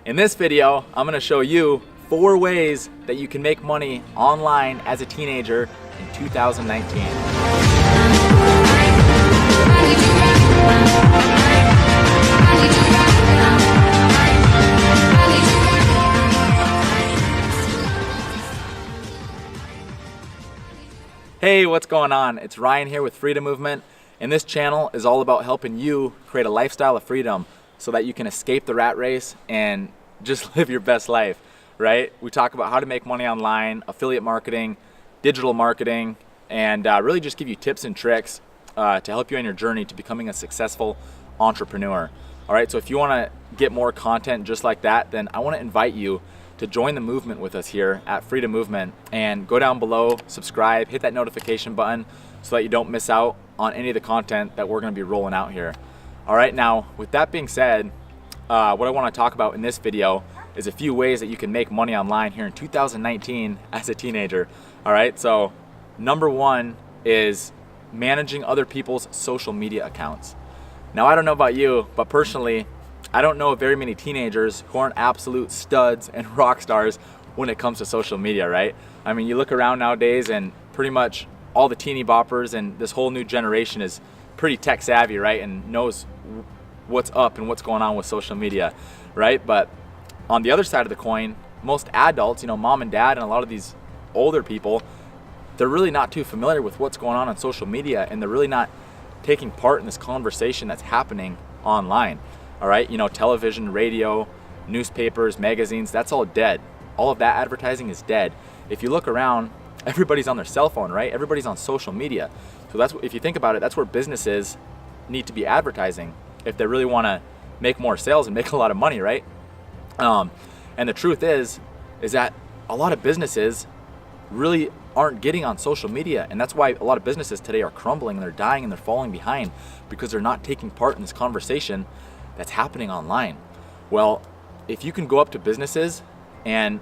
In this video, I'm going to show you 4 ways that you can make money online as a teenager in 2019. Hey, what's going on? It's Ryan here with Freedom Movement, and this channel is all about helping you create a lifestyle of freedom so that you can escape the rat race and just live your best life, right? We talk about how to make money online, affiliate marketing, digital marketing, and really just give you tips and tricks to help you on your journey to becoming a successful entrepreneur. All right, so if you want to get more content just like that, then I want to invite you to join the movement with us here at Freedom Movement, and go down below, subscribe, hit that notification button so that you don't miss out on any of the content that we're going to be rolling out here. All right, now with that being said, what I want to talk about in this video is a few ways that you can make money online here in 2019 as a teenager. All right, so number 1 is managing other people's social media accounts. Now, I don't know about you, but personally, I don't know of very many teenagers who aren't absolute studs and rock stars when it comes to social media, right? I mean, you look around nowadays and pretty much all the teeny boppers and this whole new generation is pretty tech savvy, right? And knows what's up and what's going on with social media, right? But on the other side of the coin, most adults, mom and dad and a lot of these older people, they're really not too familiar with what's going on social media, and they're really not taking part in this conversation that's happening online. All right, television, radio, newspapers, magazines, that's all dead. All of that advertising is dead. If you look around, everybody's on their cell phone, right? Everybody's on social media. So that's, if you think about it, that's where businesses need to be advertising if they really want to make more sales and make a lot of money, right? And the truth is that a lot of businesses really aren't getting on social media, and that's why a lot of businesses today are crumbling and they're dying and they're falling behind, because they're not taking part in this conversation that's happening online. Well, if you can go up to businesses and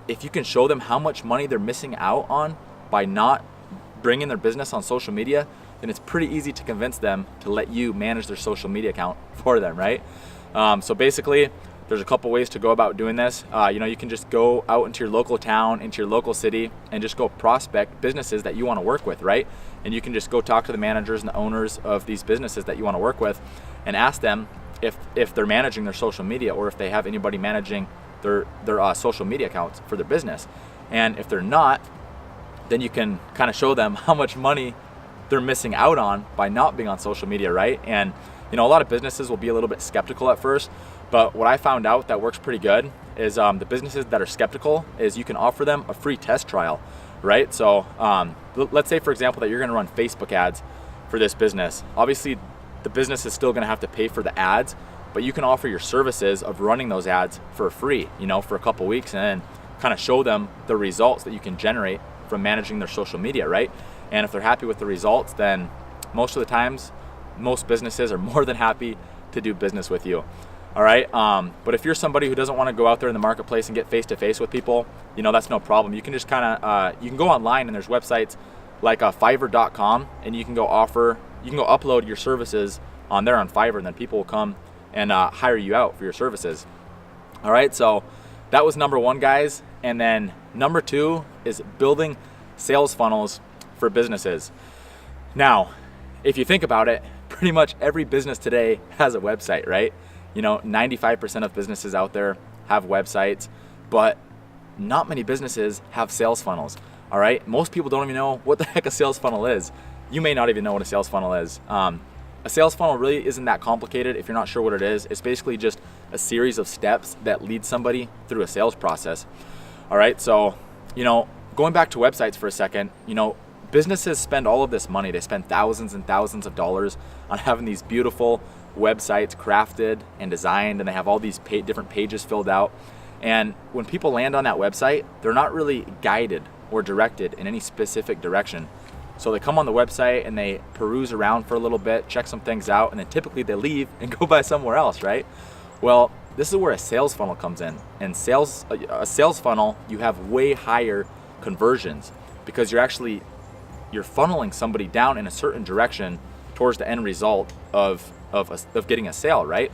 if you can show them how much money they're missing out on by not bringing their business on social media, then it's pretty easy to convince them to let you manage their social media account for them, right? So basically, there's a couple ways to go about doing this. You can just go out into your local town, into your local city, and just go prospect businesses that you want to work with, right? And you can just go talk to the managers and the owners of these businesses that you want to work with and ask them if they're managing their social media, or if they have anybody managing their social media accounts for their business. And if they're not, then you can kind of show them how much money they're missing out on by not being on social media, right? And a lot of businesses will be a little bit skeptical at first, but what I found out that works pretty good is the businesses that are skeptical is you can offer them a free test trial, right? So let's say, for example, that you're going to run Facebook ads for this business. Obviously, the business is still going to have to pay for the ads, but you can offer your services of running those ads for free, for a couple weeks, and then kind of show them the results that you can generate from managing their social media, right? And if they're happy with the results, then most of the times, most businesses are more than happy to do business with you. All right. But if you're somebody who doesn't want to go out there in the marketplace and get face to face with people, that's no problem. You can just kind of, you can go online and there's websites like Fiverr.com, and you can go upload your services on there on Fiverr, and then people will come and hire you out for your services. All right. So that was number 1, guys. And then number 2 is building sales funnels for businesses. Now, if you think about it, pretty much every business today has a website, right? 95% of businesses out there have websites, but not many businesses have sales funnels. All right. Most people don't even know what the heck a sales funnel is. You may not even know what a sales funnel is. A sales funnel really isn't that complicated if you're not sure what it is. It's basically just a series of steps that lead somebody through a sales process. All right. So, going back to websites for a second, businesses spend all of this money. They spend thousands and thousands of dollars on having these beautiful websites crafted and designed, and they have all these different pages filled out. And when people land on that website, they're not really guided or directed in any specific direction. So they come on the website and they peruse around for a little bit, check some things out, and then typically they leave and go by somewhere else, right? Well, this is where a sales funnel comes in. And a sales funnel, you have way higher conversions because you're funneling somebody down in a certain direction towards the end result of getting a sale, right?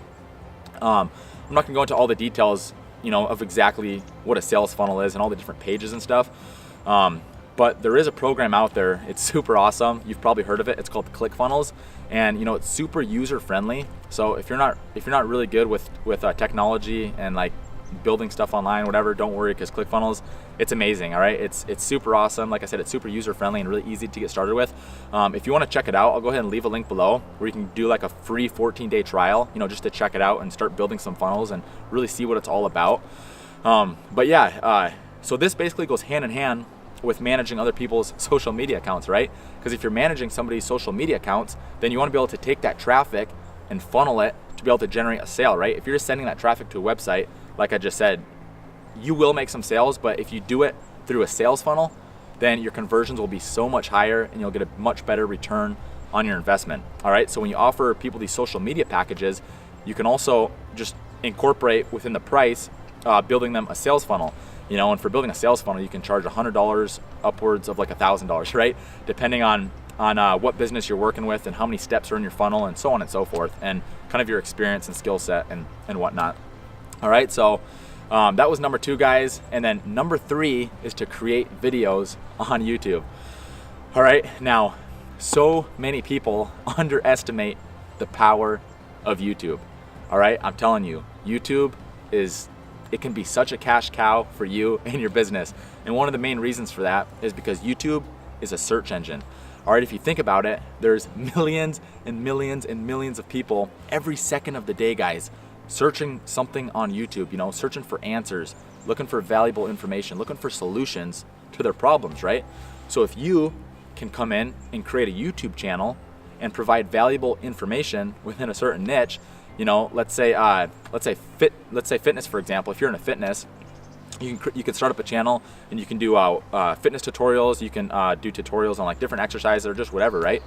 I'm not gonna go into all the details, of exactly what a sales funnel is and all the different pages and stuff. But there is a program out there. It's super awesome. You've probably heard of it. It's called ClickFunnels, and it's super user friendly. So if you're not really good with technology and like building stuff online, whatever, don't worry, because ClickFunnels, it's amazing. All right, it's super awesome. Like I said, it's super user friendly and really easy to get started with. If you want to check it out, I'll go ahead and leave a link below where you can do like a free 14-day trial, just to check it out and start building some funnels and really see what it's all about. But yeah, so this basically goes hand in hand with managing other people's social media accounts, right? Because if you're managing somebody's social media accounts, then you want to be able to take that traffic and funnel it to be able to generate a sale, right? If you're just sending that traffic to a website, like I just said, you will make some sales, but if you do it through a sales funnel, then your conversions will be so much higher and you'll get a much better return on your investment. All right, so when you offer people these social media packages, you can also just incorporate within the price, building them a sales funnel. And for building a sales funnel, you can charge $100 upwards of like $1,000, right? Depending on what business you're working with and how many steps are in your funnel and so on and so forth, and kind of your experience and skill set and whatnot. All right, so that was number 2, guys. And then number 3 is to create videos on YouTube. All right, now, so many people underestimate the power of YouTube. All right, I'm telling you, YouTube it can be such a cash cow for you and your business. And one of the main reasons for that is because YouTube is a search engine. All right, if you think about it, there's millions and millions and millions of people every second of the day, guys, searching something on YouTube, searching for answers, looking for valuable information, looking for solutions to their problems, right? So if you can come in and create a YouTube channel and provide valuable information within a certain niche, let's say fitness, for example. If you're in a fitness, you can start up a channel and you can do fitness tutorials. You can do tutorials on like different exercises or just whatever, right?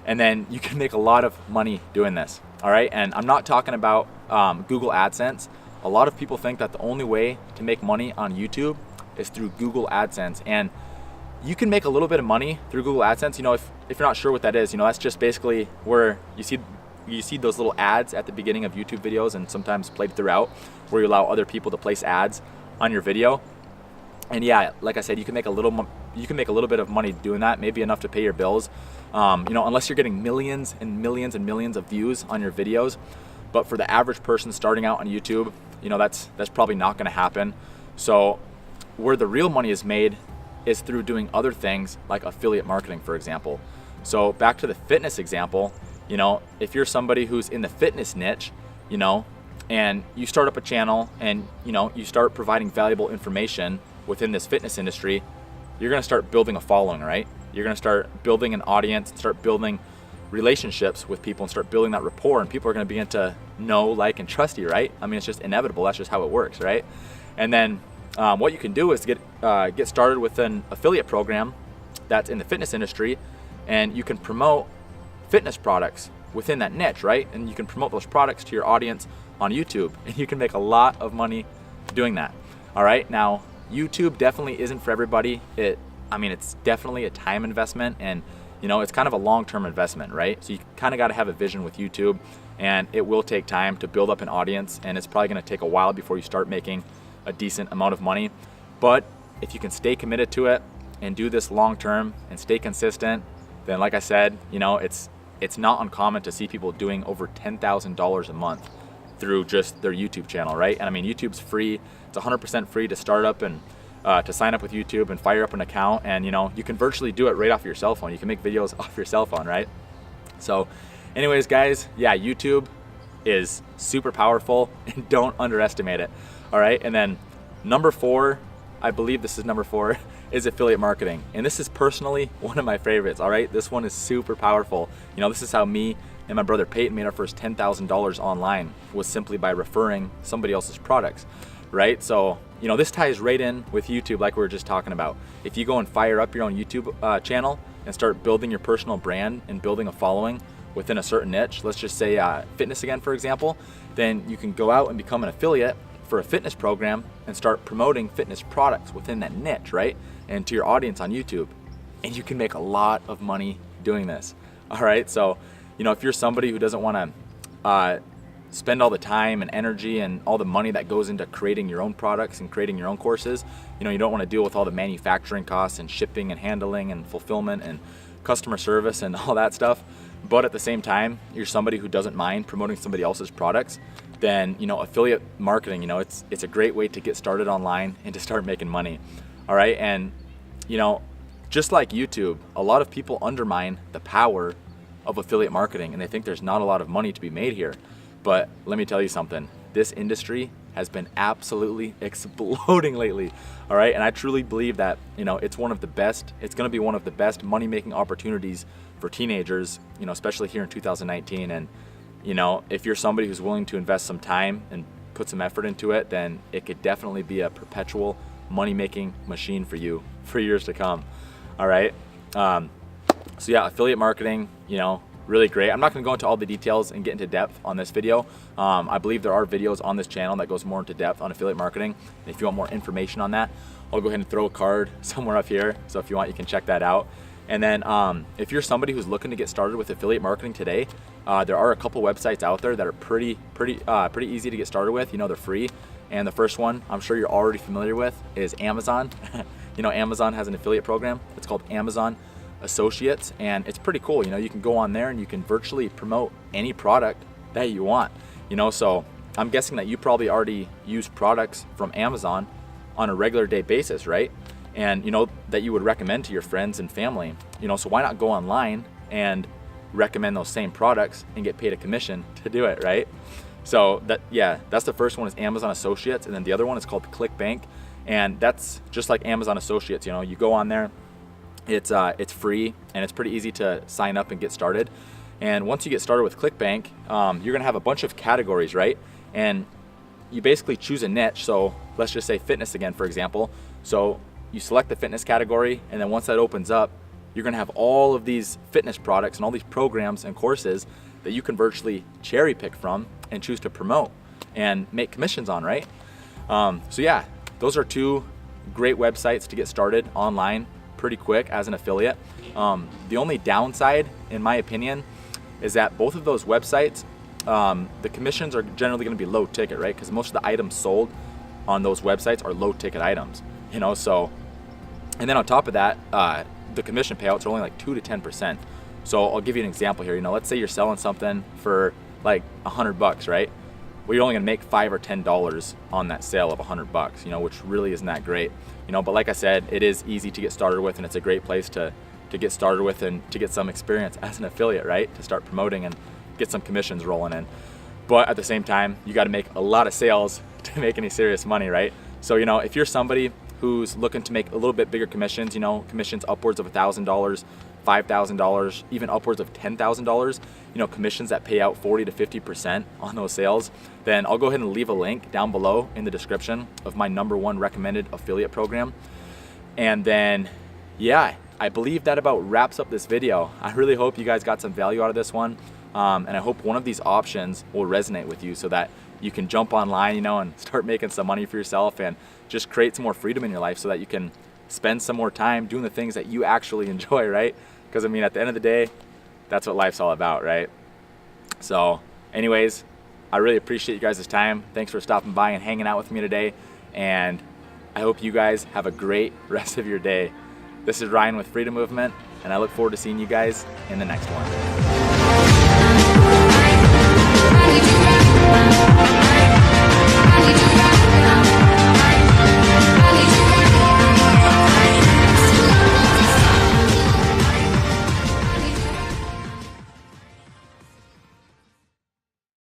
And then you can make a lot of money doing this. All right, and I'm not talking about Google AdSense. A lot of people think that the only way to make money on YouTube is through Google AdSense, and you can make a little bit of money through Google AdSense. If you're not sure what that is, that's just basically where you see those little ads at the beginning of YouTube videos and sometimes played throughout, where you allow other people to place ads on your video. And yeah, like I said, you can make a little bit of money doing that, maybe enough to pay your bills. Unless you're getting millions and millions and millions of views on your videos. But for the average person starting out on YouTube, that's probably not going to happen. So where the real money is made is through doing other things like affiliate marketing, for example. So back to the fitness example, if you're somebody who's in the fitness niche, and you start up a channel and, you start providing valuable information within this fitness industry, you're going to start building a following, right? You're going to start building an audience and start building relationships with people and start building that rapport, and people are going to begin to know, like, and trust you, right? I mean, it's just inevitable. That's just how it works, right? And then what you can do is get started with an affiliate program that's in the fitness industry, and you can promote fitness products within that niche, right? And you can promote those products to your audience on YouTube, and you can make a lot of money doing that. All right, now YouTube definitely isn't for everybody. It's definitely a time investment, and it's kind of a long-term investment, right? So you kind of got to have a vision with YouTube, and it will take time to build up an audience, and it's probably going to take a while before you start making a decent amount of money. But if you can stay committed to it and do this long-term and stay consistent, then like I said, it's not uncommon to see people doing over $10,000 a month through just their YouTube channel, right? And I mean, YouTube's free. It's 100% free to start up and to sign up with YouTube and fire up an account, and you can virtually do it right off your cell phone. You can make videos off your cell phone, right? So anyways, guys, yeah, YouTube is super powerful and don't underestimate it. All right, and then number 4, I believe this is number 4, is affiliate marketing. And this is personally one of my favorites. All right, this one is super powerful. This is how me and my brother Peyton made our first $10,000 online, was simply by referring somebody else's products, right? So this ties right in with YouTube, like we were just talking about. If you go and fire up your own YouTube channel and start building your personal brand and building a following within a certain niche, let's just say fitness again, for example, then you can go out and become an affiliate for a fitness program and start promoting fitness products within that niche, right? And to your audience on YouTube. And you can make a lot of money doing this. All right, so if you're somebody who doesn't want to spend all the time and energy and all the money that goes into creating your own products and creating your own courses. You don't want to deal with all the manufacturing costs and shipping and handling and fulfillment and customer service and all that stuff. But at the same time, you're somebody who doesn't mind promoting somebody else's products, then affiliate marketing, it's a great way to get started online and to start making money. All right, and just like YouTube, a lot of people undermine the power of affiliate marketing, and they think there's not a lot of money to be made here. But let me tell you something, this industry has been absolutely exploding lately. All right, and I truly believe that it's going to be one of the best money-making opportunities for teenagers, especially here in 2019. And if you're somebody who's willing to invest some time and put some effort into it, then it could definitely be a perpetual money-making machine for you for years to come. All right, so yeah, affiliate marketing, really great. I'm not going to go into all the details and get into depth on this video. I believe there are videos on this channel that goes more into depth on affiliate marketing. And if you want more information on that, I'll go ahead and throw a card somewhere up here. So if you want, you can check that out. And then if you're somebody who's looking to get started with affiliate marketing today, there are a couple websites out there that are pretty easy to get started with. They're free. And the first one I'm sure you're already familiar with is Amazon. Amazon has an affiliate program. It's called Amazon Associates, and it's pretty cool. You can go on there and you can virtually promote any product that you want. So I'm guessing that you probably already use products from Amazon on a regular day basis, right? And that you would recommend to your friends and family. So why not go online and recommend those same products and get paid a commission to do it, right? So that's the first one, is Amazon Associates, and then the other one is called Clickbank, and that's just like Amazon Associates. You go on there. It's free, and it's pretty easy to sign up and get started. And once you get started with Clickbank, you're gonna have a bunch of categories, right? And you basically choose a niche. So let's just say fitness again, for example. So you select the fitness category, and then once that opens up, you're gonna have all of these fitness products and all these programs and courses that you can virtually cherry pick from and choose to promote and make commissions on, right? So yeah, those are two great websites to get started online pretty quick as an affiliate. The only downside, in my opinion, is that both of those websites, the commissions are generally going to be low ticket, right? Because most of the items sold on those websites are low ticket items, so, and then on top of that, the commission payouts are only like 2 to 10%. So I'll give you an example here. Let's say you're selling something for like $100, right? Well, you're only gonna make $5 or $10 on that sale of $100, which really isn't that great. But like I said, it is easy to get started with, and it's a great place to get started with and to get some experience as an affiliate, right? To start promoting and get some commissions rolling in. But at the same time, you got to make a lot of sales to make any serious money, right? So, if you're somebody who's looking to make a little bit bigger commissions, commissions upwards of $1,000, $5,000, even upwards of $10,000, commissions that pay out 40 to 50% on those sales, then I'll go ahead and leave a link down below in the description of my #1 recommended affiliate program. And then, yeah, I believe that about wraps up this video. I really hope you guys got some value out of this one. And I hope one of these options will resonate with you so that you can jump online, and start making some money for yourself and just create some more freedom in your life so that you can spend some more time doing the things that you actually enjoy, right? Because at the end of the day, that's what life's all about, right? So anyways, I really appreciate you guys' time. Thanks for stopping by and hanging out with me today. And I hope you guys have a great rest of your day. This is Ryan with Freedom Movement, and I look forward to seeing you guys in the next one.